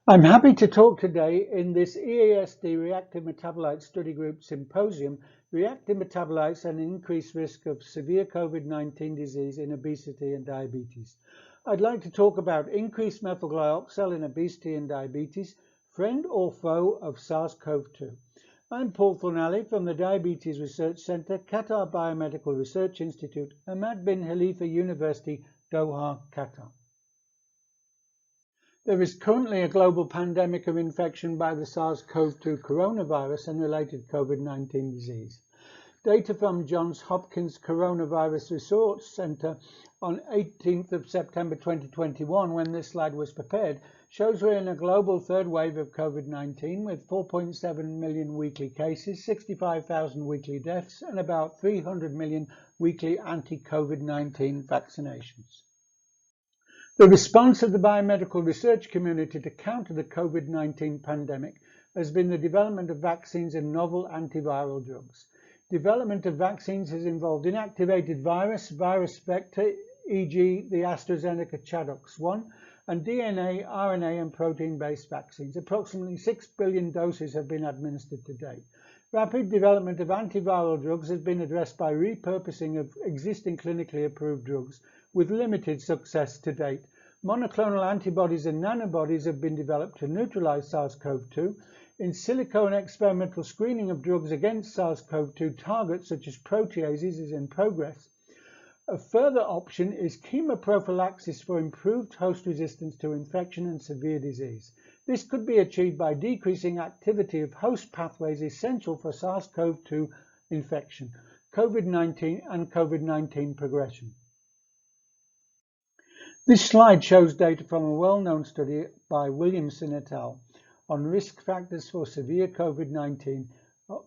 I'm happy to talk today in this EASD Reactive Metabolite Study Group Symposium, Reactive Metabolites and Increased Risk of Severe COVID-19 Disease in Obesity and Diabetes. I'd like to talk about increased methylglyoxal in obesity and diabetes, friend or foe of SARS-CoV-2. I'm Paul Thornalley from the Diabetes Research Center, Qatar Biomedical Research Institute, Ahmad bin Khalifa University, Doha, Qatar. There is currently a global pandemic of infection by the SARS-CoV-2 coronavirus and related COVID-19 disease. Data from Johns Hopkins Coronavirus Research Center on 18th of September 2021, when this slide was prepared, shows we're in a global third wave of COVID-19 with 4.7 million weekly cases, 65,000 weekly deaths, and about 300 million weekly anti-COVID-19 vaccinations. The response of the biomedical research community to counter the COVID-19 pandemic has been the development of vaccines and novel antiviral drugs. Development of vaccines has involved inactivated virus vector, e.g. the AstraZeneca ChAdOx1, and DNA, RNA, and protein-based vaccines. Approximately 6 billion doses have been administered to date. Rapid development of antiviral drugs has been addressed by repurposing of existing clinically approved drugs, with limited success to date. Monoclonal antibodies and nanobodies have been developed to neutralize SARS-CoV-2. In silico and experimental screening of drugs against SARS-CoV-2 targets such as proteases is in progress. A further option is chemoprophylaxis for improved host resistance to infection and severe disease. This could be achieved by decreasing activity of host pathways essential for SARS-CoV-2 infection, COVID-19 and COVID-19 progression. This slide shows data from a well-known study by Williamson et al. On risk factors for severe COVID-19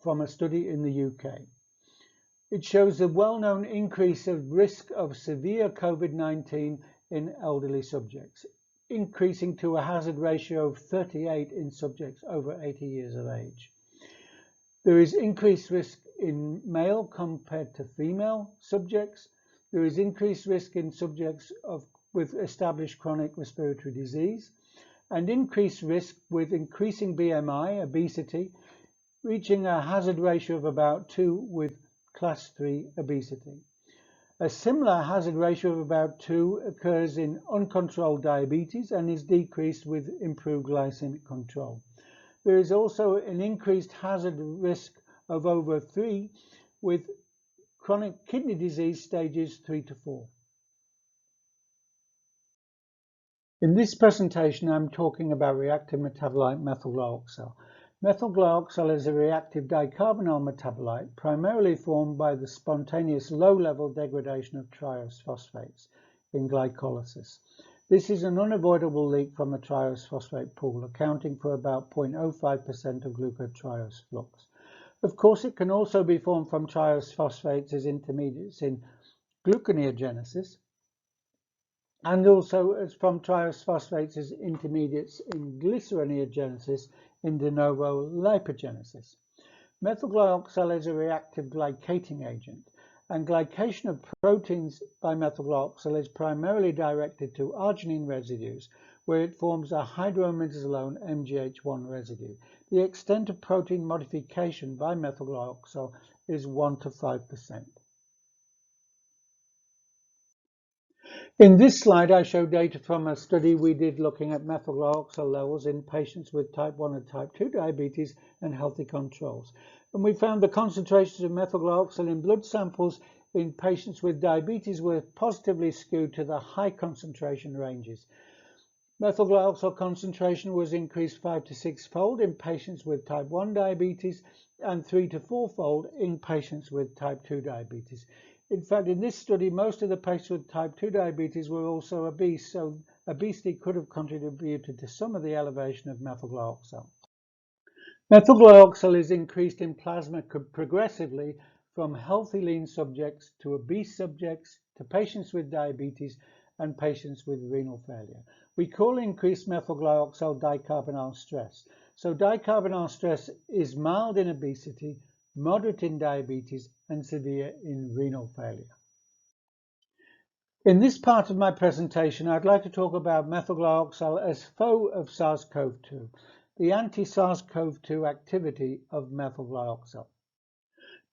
from a study in the UK. It shows a well-known increase of risk of severe COVID-19 in elderly subjects, increasing to a hazard ratio of 38 in subjects over 80 years of age. There is increased risk in male compared to female subjects. There is increased risk in subjects with established chronic respiratory disease, and increased risk with increasing BMI, obesity, reaching a hazard ratio of about 2 with class 3 obesity. A similar hazard ratio of about 2 occurs in uncontrolled diabetes and is decreased with improved glycemic control. There is also an increased hazard risk of over 3 with chronic kidney disease stages 3 to 4. In this presentation, I'm talking about reactive metabolite methylglyoxal. Methylglyoxal is a reactive dicarbonyl metabolite primarily formed by the spontaneous low-level degradation of triose phosphates in glycolysis. This is an unavoidable leak from the triose phosphate pool, accounting for about 0.05% of glucotriose flux. Of course, it can also be formed from triose phosphates as intermediates in gluconeogenesis, and also as from triose phosphates as intermediates in glyceroneogenesis in de novo lipogenesis. Methylglyoxal is a reactive glycating agent, and glycation of proteins by methylglyoxal is primarily directed to arginine residues, where it forms a hydroimidazolone MGH1 residue. The extent of protein modification by methylglyoxal is 1 to 5%. In this slide, I show data from a study we did looking at methylglyoxal levels in patients with type 1 and type 2 diabetes and healthy controls. And we found the concentrations of methylglyoxal in blood samples in patients with diabetes were positively skewed to the high concentration ranges. Methylglyoxal concentration was increased 5 to 6-fold in patients with type 1 diabetes and 3 to 4-fold in patients with type 2 diabetes. In fact, in this study, most of the patients with type 2 diabetes were also obese, so obesity could have contributed to some of the elevation of methylglyoxal. Methylglyoxal is increased in plasma progressively from healthy lean subjects to obese subjects to patients with diabetes and patients with renal failure. We call increased methylglyoxal dicarbonyl stress. So dicarbonyl stress is mild in obesity, moderate in diabetes, and severe in renal failure. In this part of my presentation, I'd like to talk about methylglyoxal as foe of SARS-CoV-2, the anti-SARS-CoV-2 activity of methylglyoxal.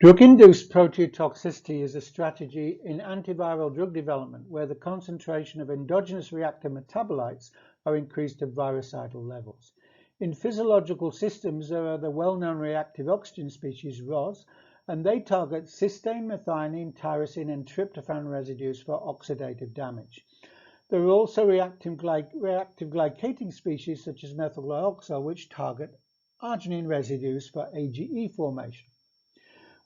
Drug-induced proteotoxicity is a strategy in antiviral drug development where the concentration of endogenous reactive metabolites are increased to virucidal levels. In physiological systems, there are the well-known reactive oxygen species, ROS, and they target cysteine, methionine, tyrosine, and tryptophan residues for oxidative damage. There are also reactive glycating species such as methylglyoxal, which target arginine residues for AGE formation.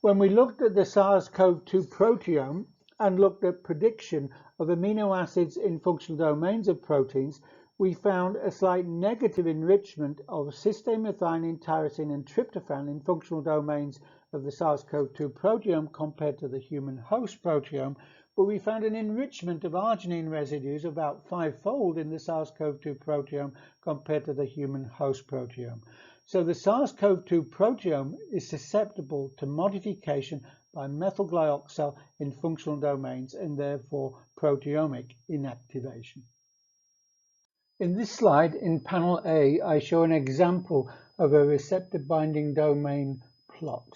When we looked at the SARS-CoV-2 proteome and looked at prediction of amino acids in functional domains of proteins, we found a slight negative enrichment of cysteine, methionine, tyrosine, and tryptophan in functional domains of the SARS-CoV-2 proteome compared to the human host proteome, but we found an enrichment of arginine residues about 5-fold in the SARS-CoV-2 proteome compared to the human host proteome. So the SARS-CoV-2 proteome is susceptible to modification by methylglyoxal in functional domains and therefore proteomic inactivation. In this slide, in panel A, I show an example of a receptor binding domain plot.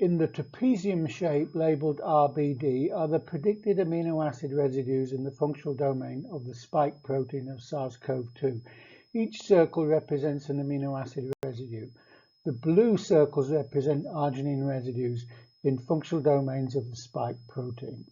In the trapezium shape labeled RBD are the predicted amino acid residues in the functional domain of the spike protein of SARS-CoV-2. Each circle represents an amino acid residue. The blue circles represent arginine residues in functional domains of the spike protein.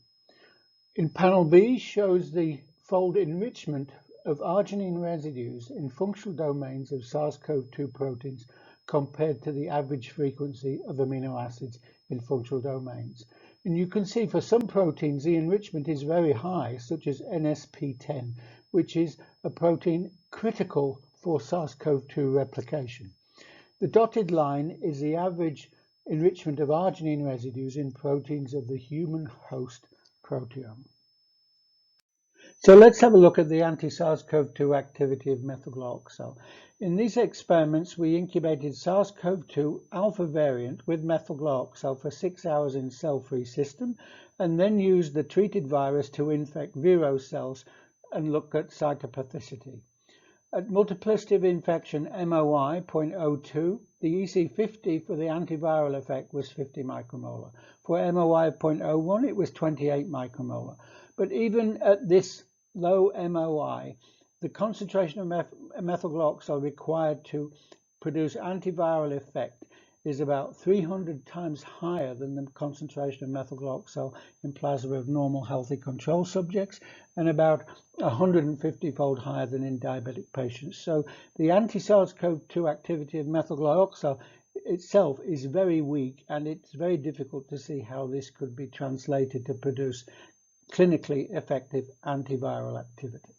In panel B shows the fold enrichment of arginine residues in functional domains of SARS-CoV-2 proteins compared to the average frequency of amino acids in functional domains. And you can see for some proteins the enrichment is very high, such as NSP10, which is a protein critical for SARS-CoV-2 replication. The dotted line is the average enrichment of arginine residues in proteins of the human host proteome. So let's have a look at the anti-SARS-CoV-2 activity of methylglyoxal. In these experiments, we incubated SARS-CoV-2 alpha variant with methylglyoxal for 6 hours in cell-free system and then used the treated virus to infect vero cells and look at cytopathicity. At multiplicity of infection MOI 0.02, the EC50 for the antiviral effect was 50 micromolar. For MOI 0.01, it was 28 micromolar. But even at this low MOI, the concentration of methylglyoxal required to produce antiviral effect is about 300 times higher than the concentration of methylglyoxal in plasma of normal healthy control subjects and about 150-fold higher than in diabetic patients. So the anti-SARS-CoV-2 activity of methylglyoxal itself is very weak, and it's very difficult to see how this could be translated to produce clinically effective antiviral activity.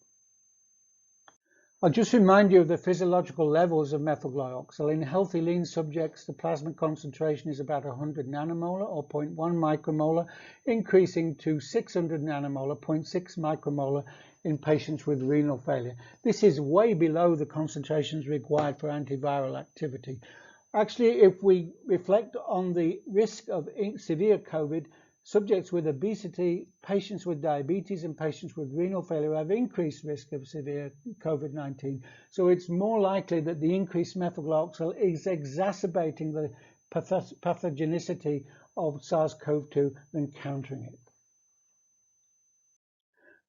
I'll just remind you of the physiological levels of methylglyoxal. In healthy lean subjects, the plasma concentration is about 100 nanomolar or 0.1 micromolar, increasing to 600 nanomolar, 0.6 micromolar in patients with renal failure. This is way below the concentrations required for antiviral activity. Actually, if we reflect on the risk of severe COVID, subjects with obesity, patients with diabetes, and patients with renal failure have increased risk of severe COVID-19. So it's more likely that the increased methylglyoxal is exacerbating the pathogenicity of SARS-CoV-2 than countering it.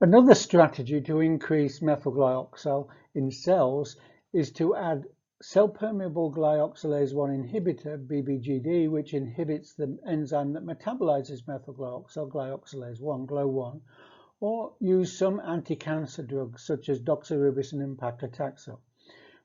Another strategy to increase methylglyoxal in cells is to add cell-permeable glyoxylase 1 inhibitor, BBGD, which inhibits the enzyme that metabolizes methylglyoxal, glyoxylase 1, GLO1, or use some anti-cancer drugs such as doxorubicin and paclitaxel.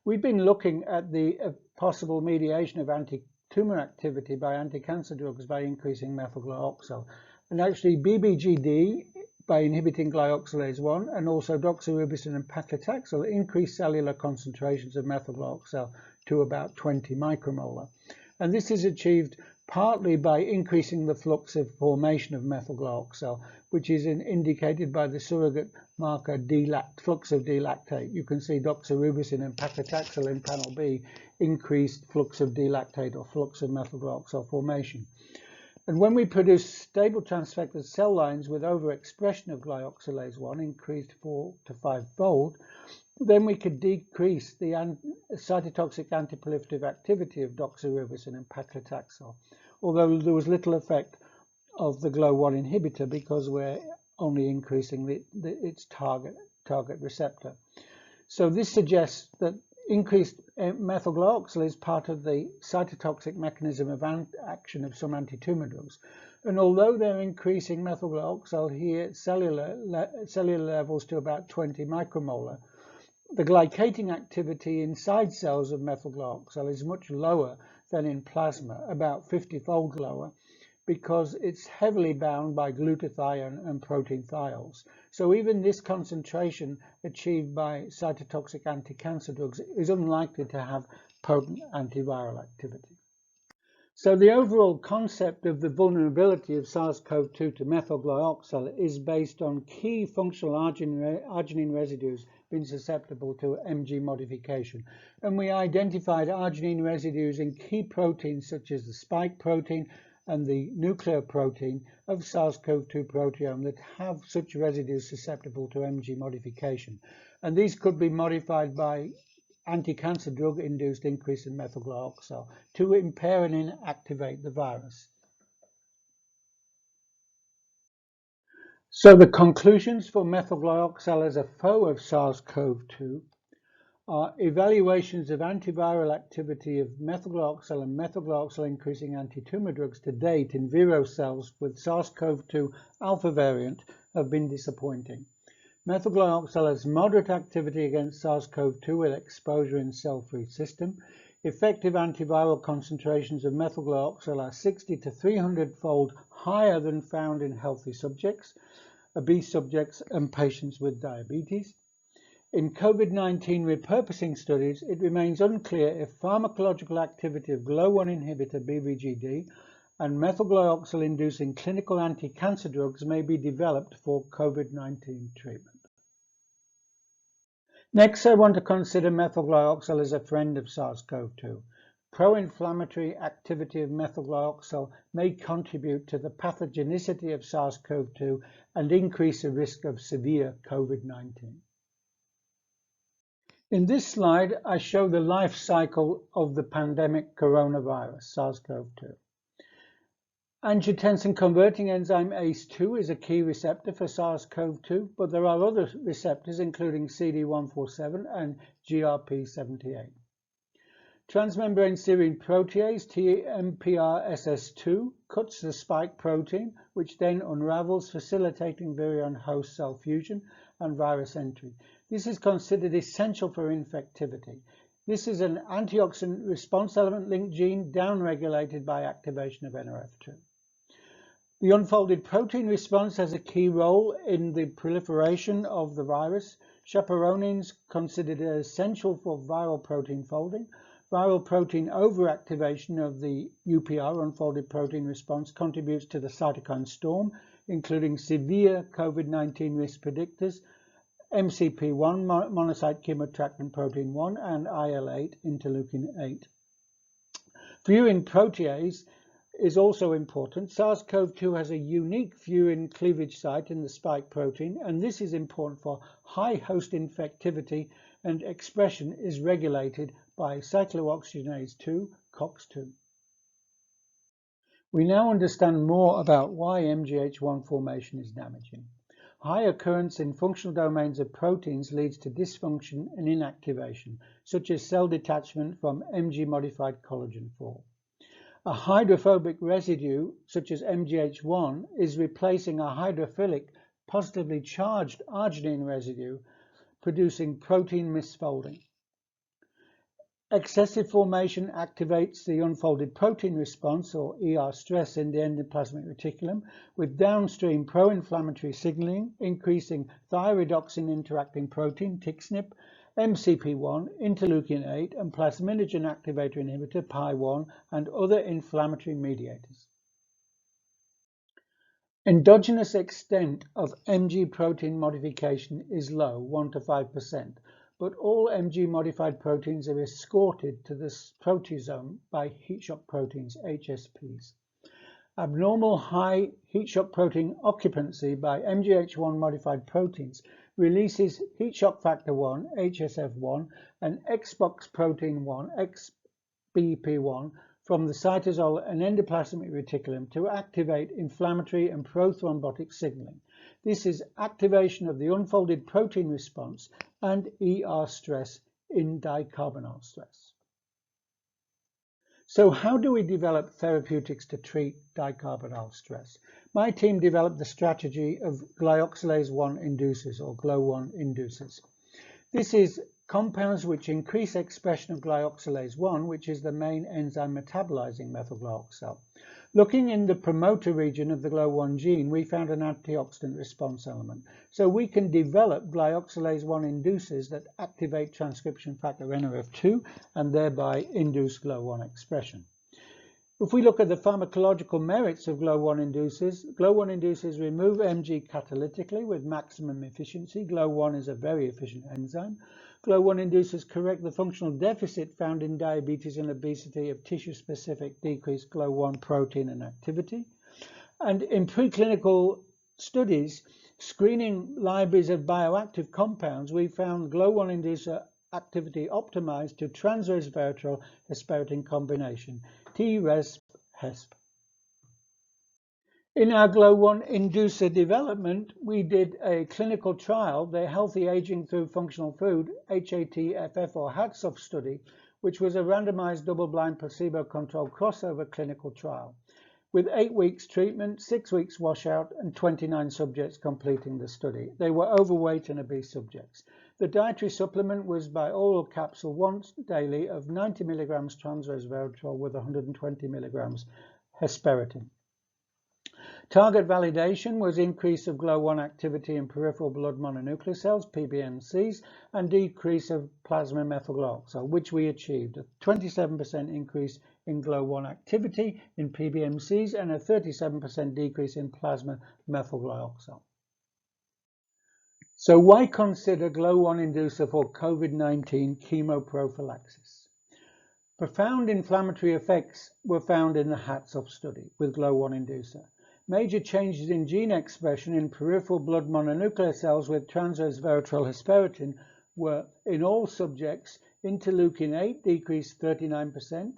We've been looking at the possible mediation of anti-tumor activity by anti-cancer drugs by increasing methylglyoxal. And actually BBGD, by inhibiting glyoxylase 1, and also doxorubicin and paclitaxel increase cellular concentrations of methylglyoxal to about 20 micromolar. And this is achieved partly by increasing the flux of formation of methylglyoxal, which is indicated by the surrogate marker flux of D-lactate. You can see doxorubicin and paclitaxel in panel B increased flux of D-lactate or flux of methylglyoxal formation. And when we produce stable transfected cell lines with overexpression of glyoxylase 1 increased 4 to 5-fold, then we could decrease the cytotoxic antiproliferative activity of doxorubicin and paclitaxel, although there was little effect of the GLO1 inhibitor because we're only increasing its target receptor. So this suggests that increased methylglyoxal is part of the cytotoxic mechanism of action of some anti-tumor drugs. And although they're increasing methylglyoxal here at cellular levels to about 20 micromolar, the glycating activity inside cells of methylglyoxal is much lower than in plasma, about 50-fold lower, because it's heavily bound by glutathione and protein thiols. So even this concentration achieved by cytotoxic anti-cancer drugs is unlikely to have potent antiviral activity. So the overall concept of the vulnerability of SARS-CoV-2 to methylglyoxal is based on key functional arginine residues being susceptible to MG modification. And we identified arginine residues in key proteins such as the spike protein and the nuclear protein of SARS-CoV-2 proteome that have such residues susceptible to MG modification. And these could be modified by anti-cancer drug-induced increase in methylglyoxal to impair and inactivate the virus. So the conclusions for methylglyoxal as a foe of SARS-CoV-2 are evaluations of antiviral activity of methylglyoxal and methylglyoxal increasing anti-tumor drugs to date in vero cells with SARS-CoV-2 alpha variant have been disappointing. Methylglyoxal has moderate activity against SARS-CoV-2 with exposure in cell-free system. Effective antiviral concentrations of methylglyoxal are 60 to 300-fold higher than found in healthy subjects, obese subjects, and patients with diabetes. In COVID-19 repurposing studies, it remains unclear if pharmacological activity of GLO1 inhibitor BBGD and methylglyoxal-inducing clinical anti-cancer drugs may be developed for COVID-19 treatment. Next, I want to consider methylglyoxal as a friend of SARS-CoV-2. Pro-inflammatory activity of methylglyoxal may contribute to the pathogenicity of SARS-CoV-2 and increase the risk of severe COVID-19. In this slide, I show the life cycle of the pandemic coronavirus, SARS-CoV-2. Angiotensin-converting enzyme ACE2 is a key receptor for SARS-CoV-2, but there are other receptors including CD147 and GRP78. Transmembrane serine protease, TMPRSS2, cuts the spike protein, which then unravels, facilitating virion host cell fusion and virus entry. This is considered essential for infectivity. This is an antioxidant response element linked gene downregulated by activation of NRF2. The unfolded protein response has a key role in the proliferation of the virus. Chaperonins considered essential for viral protein folding. Viral protein overactivation of the UPR, unfolded protein response, contributes to the cytokine storm, including severe COVID-19 risk predictors, MCP1, monocyte chemoattractant protein 1, and IL-8, interleukin 8. Furin protease is also important. SARS-CoV-2 has a unique furin cleavage site in the spike protein, and this is important for high host infectivity, and expression is regulated by cyclooxygenase 2, COX-2. We now understand more about why MGH1 formation is damaging. High occurrence in functional domains of proteins leads to dysfunction and inactivation, such as cell detachment from MG-modified collagen 4. A hydrophobic residue, such as MGH1, is replacing a hydrophilic, positively charged arginine residue, producing protein misfolding. Excessive formation activates the unfolded protein response, or ER stress, in the endoplasmic reticulum, with downstream pro-inflammatory signaling, increasing thyroidoxin interacting protein, TXNIP, MCP1, interleukin 8, and plasminogen activator inhibitor, PI1, and other inflammatory mediators. Endogenous extent of MG protein modification is low, 1 to 5%, but all MG-modified proteins are escorted to the proteasome by heat shock proteins, HSPs. Abnormal high heat shock protein occupancy by MGH1 modified proteins releases heat shock factor 1, HSF1, and Xbox protein 1, XBP1, from the cytosol and endoplasmic reticulum to activate inflammatory and prothrombotic signaling. This is activation of the unfolded protein response and ER stress in dicarbonyl stress. So how do we develop therapeutics to treat dicarbonyl stress? My team developed the strategy of glyoxylase 1 inducers, or GLO1 inducers. This is compounds which increase expression of glyoxylase 1, which is the main enzyme metabolizing methylglyoxal. Looking in the promoter region of the GLO1 gene, we found an antioxidant response element. So we can develop glyoxylase 1 inducers that activate transcription factor NRF2 and thereby induce GLO1 expression. If we look at the pharmacological merits of GLO1 inducers remove Mg catalytically with maximum efficiency. GLO1 is a very efficient enzyme. GLO1 inducers correct the functional deficit found in diabetes and obesity of tissue-specific decreased GLO1 protein and activity. And in preclinical studies, screening libraries of bioactive compounds, we found GLO1 inducer activity optimized to trans-resveratrol hesperidin combination, TRES HESP. In our GLO1 inducer development, we did a clinical trial, the Healthy Aging Through Functional Food, HATFF or HATFF study, which was a randomized double-blind placebo-controlled crossover clinical trial, with 8 weeks treatment, 6 weeks washout, and 29 subjects completing the study. They were overweight and obese subjects. The dietary supplement was by oral capsule once daily of 90 milligrams trans-resveratrol with 120 milligrams hesperidin. Target validation was increase of GLO1 activity in peripheral blood mononuclear cells, PBMCs, and decrease of plasma methylglyoxal, which we achieved. A 27% increase in GLO1 activity in PBMCs and a 37% decrease in plasma methylglyoxal. So why consider GLO1 inducer for COVID-19 chemoprophylaxis? Profound inflammatory effects were found in the HATFF study with GLO1 inducer. Major changes in gene expression in peripheral blood mononuclear cells with trans-resveratrol hesperidin were, in all subjects, interleukin-8 decreased 39%,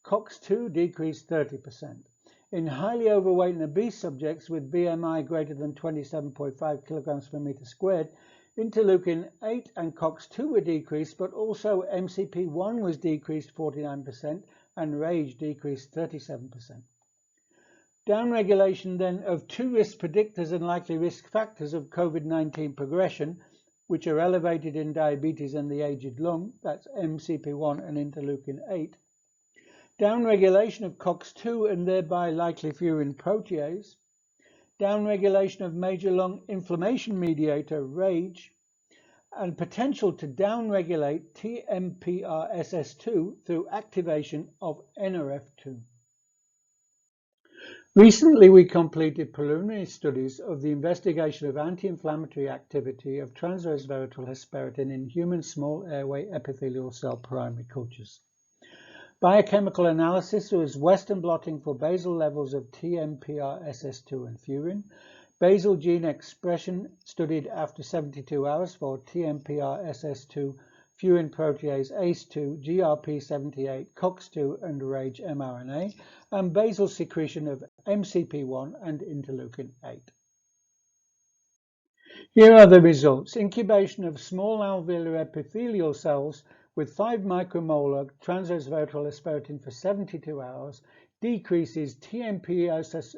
COX-2 decreased 30%. In highly overweight and obese subjects with BMI greater than 27.5 kilograms per meter squared, interleukin-8 and COX-2 were decreased, but also MCP1 was decreased 49% and RAGE decreased 37%. Downregulation then of two risk predictors and likely risk factors of COVID-19 progression, which are elevated in diabetes and the aged lung, that's MCP1 and interleukin-8. Downregulation of COX-2 and thereby likely furin protease. Downregulation of major lung inflammation mediator, RAGE, and potential to downregulate TMPRSS2 through activation of NRF2. Recently, we completed preliminary studies of the investigation of anti-inflammatory activity of trans-resveratrol hesperidin in human small airway epithelial cell primary cultures. Biochemical analysis was Western blotting for basal levels of TMPRSS2 and furin. Basal gene expression studied after 72 hours for TMPRSS2, furin protease ACE2, GRP78, COX2 and RAGE mRNA, and basal secretion of MCP1 and interleukin-8. Here are the results. Incubation of small alveolar epithelial cells with 5 micromolar trans-resveratrol hesperidin for 72 hours decreases TMPRSS2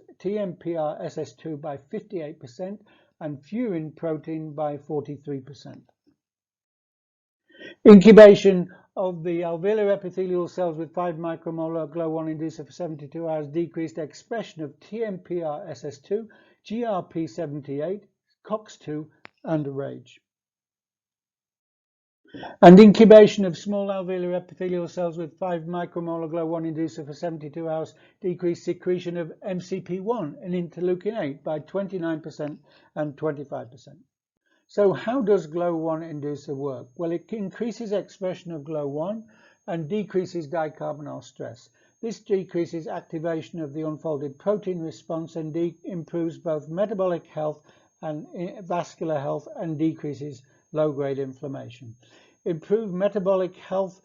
by 58% and furin protein by 43%. Incubation of the alveolar epithelial cells with 5 micromolar GLO1 inducer for 72 hours decreased expression of TMPRSS2, GRP78, COX2, and RAGE. And incubation of small alveolar epithelial cells with 5 micromolar GLO1 inducer for 72 hours decreased secretion of MCP1 and interleukin-8 by 29% and 25%. So how does GLO1 inducer work? Well, it increases expression of GLO1 and decreases dicarbonyl stress. This decreases activation of the unfolded protein response and improves both metabolic health and vascular health and decreases low-grade inflammation. Improved metabolic health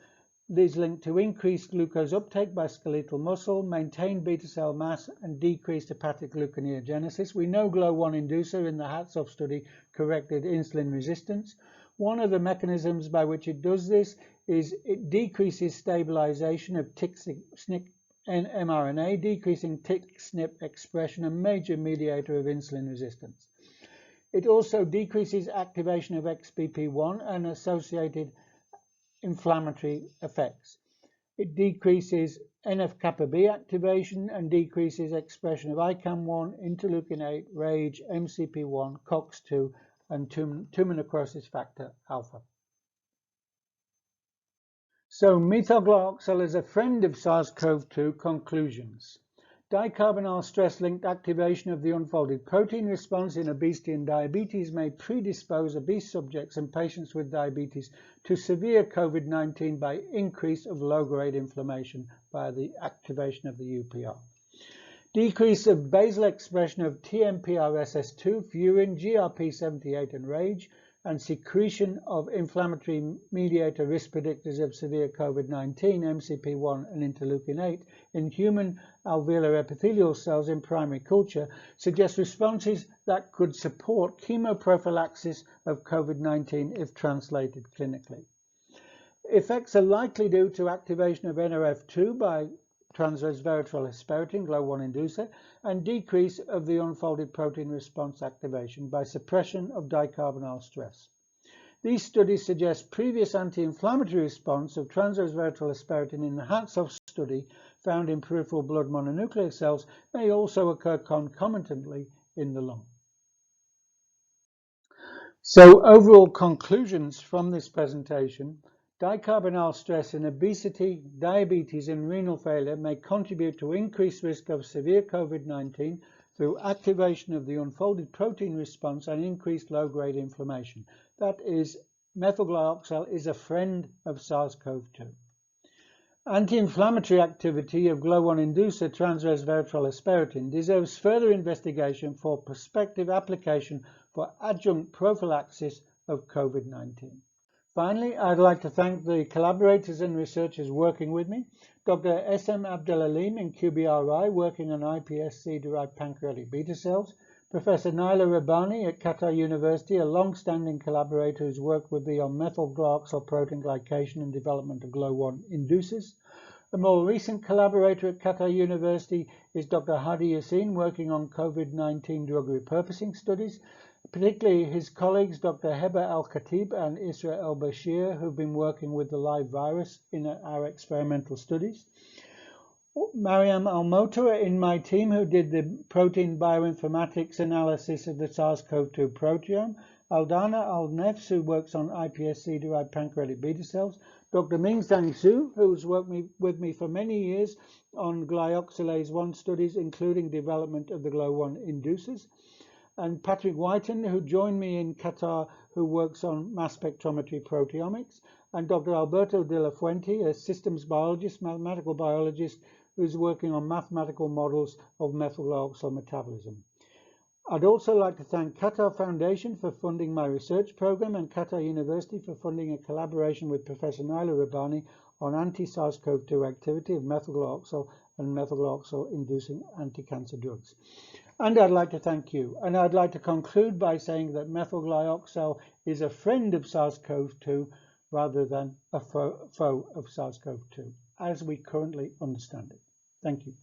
is linked to increased glucose uptake by skeletal muscle, maintained beta cell mass, and decreased hepatic gluconeogenesis. We know GLO1 inducer in the HATFF study corrected insulin resistance. One of the mechanisms by which it does this is it decreases stabilization of TIC-SNP mRNA, decreasing TIC-SNP expression, a major mediator of insulin resistance. It also decreases activation of XBP1 and associated inflammatory effects. It decreases NF-kappa B activation and decreases expression of ICAM1, interleukin-8, RAGE, MCP1, COX-2, and tumor necrosis factor alpha. So methylglyoxal is a friend of SARS-CoV-2. Conclusions. Dicarbonyl stress-linked activation of the unfolded protein response in obesity and diabetes may predispose obese subjects and patients with diabetes to severe COVID-19 by increase of low-grade inflammation by the activation of the UPR. Decrease of basal expression of TMPRSS2, furin, GRP78 and RAGE, and secretion of inflammatory mediator risk predictors of severe COVID-19, MCP1 and interleukin-8, in human alveolar epithelial cells in primary culture suggest responses that could support chemoprophylaxis of COVID-19 if translated clinically. Effects are likely due to activation of NRF2 by transresveratrol hesperidin, GLO1 inducer, and decrease of the unfolded protein response activation by suppression of dicarbonyl stress. These studies suggest previous anti-inflammatory response of transresveratrol hesperidin in the HATFF study found in peripheral blood mononuclear cells may also occur concomitantly in the lung. So overall conclusions from this presentation: dicarbonyl stress in obesity, diabetes and renal failure may contribute to increased risk of severe COVID-19 through activation of the unfolded protein response and increased low-grade inflammation. That is, methylglyoxal is a friend of SARS-CoV-2. Anti-inflammatory activity of GLO1 inducer transresveratrol hesperidin deserves further investigation for prospective application for adjunct prophylaxis of COVID-19. Finally, I'd like to thank the collaborators and researchers working with me, Dr. S.M. Abdelalim in QBRI working on iPSC-derived pancreatic beta cells, Professor Naila Rabbani at Qatar University, a long-standing collaborator who's worked with me on methylglyoxal protein glycation and development of GLO1 inducers. A more recent collaborator at Qatar University is Dr. Hadi Yassin, working on COVID-19 drug repurposing studies, particularly his colleagues Dr. Heba Al-Khatib and Isra El-Bashir, who've been working with the live virus in our experimental studies. Mariam Al-Motor in my team, who did the protein bioinformatics analysis of the SARS-CoV-2 proteome. Aldana Al-Nefs, who works on iPSC-derived pancreatic beta cells. Dr. Mingzhang Zhu, who's worked with me for many years on glyoxylase 1 studies, including development of the GLO1 inducers. And Patrick Whiten, who joined me in Qatar, who works on mass spectrometry proteomics. And Dr. Alberto de la Fuente, a systems biologist, mathematical biologist, who's working on mathematical models of methylglyoxal metabolism. I'd also like to thank Qatar Foundation for funding my research program and Qatar University for funding a collaboration with Professor Naila Rabbani on anti-SARS-CoV-2 activity of methylglyoxal and methylglyoxal-inducing anti-cancer drugs. And I'd like to thank you. And I'd like to conclude by saying that methylglyoxal is a friend of SARS-CoV-2 rather than a foe of SARS-CoV-2, as we currently understand it. Thank you.